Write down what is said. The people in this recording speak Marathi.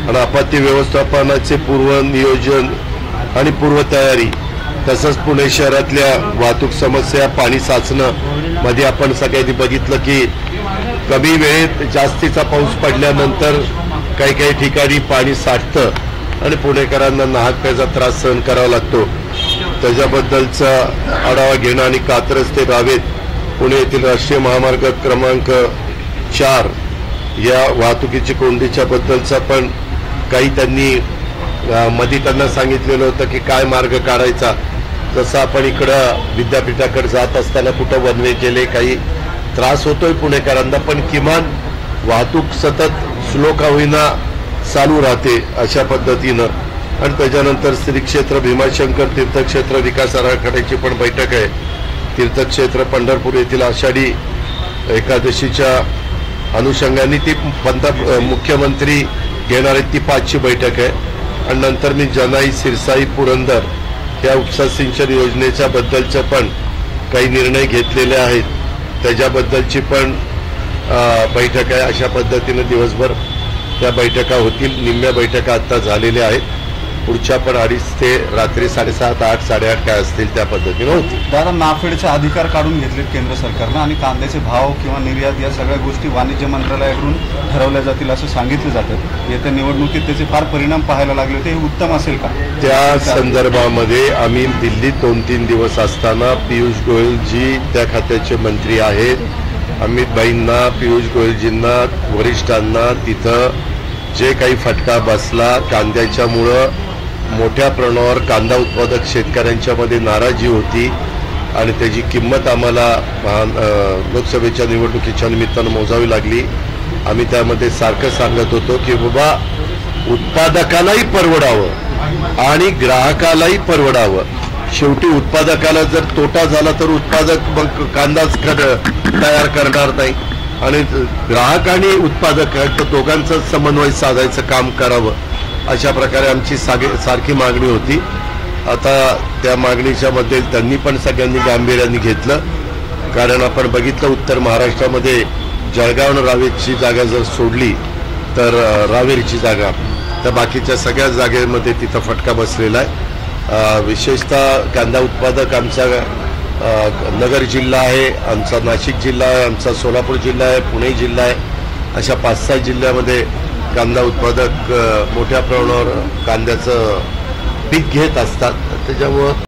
आणि आपत्ती व्यवस्थापनाचे पूर्व नियोजन आणि पूर्वतयारी तसंच पुणे शहरातल्या वाहतूक समस्या, पाणी साचणं मध्ये आपण सगळ्यांनी बघितलं की कमी वेळेत जास्तीचा पाऊस पडल्यानंतर काही काही ठिकाणी पाणी साठतं आणि पुणेकरांना नाहक त्याचा त्रास सहन करावा लागतो। त्याच्याबद्दलचा आढावा घेणं आणि कात्रज ते रावेत पुणे येथील राष्ट्रीय महामार्ग क्रमांक 4 या वाहतुकीच्या कोंडीच्या बद्दलचा पण काही त्यांनी मध्ये त्यांना सांगितलेलं होतं की काय मार्ग काढायचा। जसं आपण इकडं विद्यापीठाकडे जात असताना कुठं वनवे केले, काही त्रास होतोय पुणेकरांना, पण किमान वाहतूक सतत स्लो का होईना चालू राहते अशा पद्धतीनं। आणि त्याच्यानंतर श्री क्षेत्र भीमाशंकर तीर्थक्षेत्र विकास आराखड्याची पण बैठक आहे। तीर्थक्षेत्र पंढरपूर येथील आषाढी एकादशीच्या अनुषंगाने ती मुख्यमंत्री घेणार आहेत, ती 5ची बैठक आहे। आणि नंतर मी जनाई, सिरसाई, पुरंदर या उपसा सिंचन योजनेच्या बद्दलचे पण काही निर्णय घेतलेले आहेत, त्याच्याबद्दलची पण बैठक आहे। अशा पद्धतीने दिवसभर त्या बैठका होतील। निम्म्या बैठका आता झालेल्या आहेत, पुढच्या पण 2:30 ते रात्री 7:30, 8, 8:30 काय असतील त्या पद्धतीने होतील। दादा, नाफेडचे अधिकार काढून घेतलेत केंद्र सरकारनं आणि कांद्याचे भाव किंवा निर्यात या सगळ्या गोष्टी वाणिज्य मंत्रालयाकडून ठरवल्या जातील असं सांगितलं जातं। येत्या निवडणुकीत त्याचे फार परिणाम पाहायला लागले होते, हे उत्तम असेल का? त्या संदर्भामध्ये आम्ही दिल्लीत 2-3 दिवस असताना पियुष गोयलजी त्या खात्याचे मंत्री आहेत, अमित भाईंना, पियुष गोयलजींना, वरिष्ठांना तिथं जे काही फटका बसला कांद्याच्यामुळं मोठ्या प्रमाणावर कांदा उत्पादक शेतकऱ्यांच्या मध्ये नाराजी होती आणि त्याची किंमत आम्हाला लोकसभेच्या निवडणुकीच्या निमित्तानं मोजावी लागली। आम्ही त्यामध्ये सारखं सांगत होतो की बाबा उत्पादकालाही परवडावं आणि ग्राहकालाही परवडावं। शेवटी उत्पादकाला जर तोटा झाला तर उत्पादक मग कांदाच तयार करणार नाही आणि ग्राहक आणि उत्पादक दोघांचं समन्वय साधायचं काम करावं, अशा प्रकारे आमची सारखी मागणी होती। आता त्या मागणीच्या मध्ये त्यांनी पण सगळ्यांनी गांभीर्याने घेतलं, कारण आपण बघितलं उत्तर महाराष्ट्रामध्ये जळगाव आणि रावेरची जागा जर सोडली तर रावेरची जागा तर बाकीच्या सगळ्या जागेमध्ये तिथं फटका बसलेला आहे। विशेषतः कांदा उत्पादक आमचा नगर जिल्हा आहे, आमचा नाशिक जिल्हा आहे, आमचा सोलापूर जिल्हा आहे, पुणे जिल्हा आहे, अशा 5-6 जिल्ह्यामध्ये कांदा उत्पादक मोठ्या प्रमाणावर कांद्याचं पीक घेत असतात। त्याच्यामुळं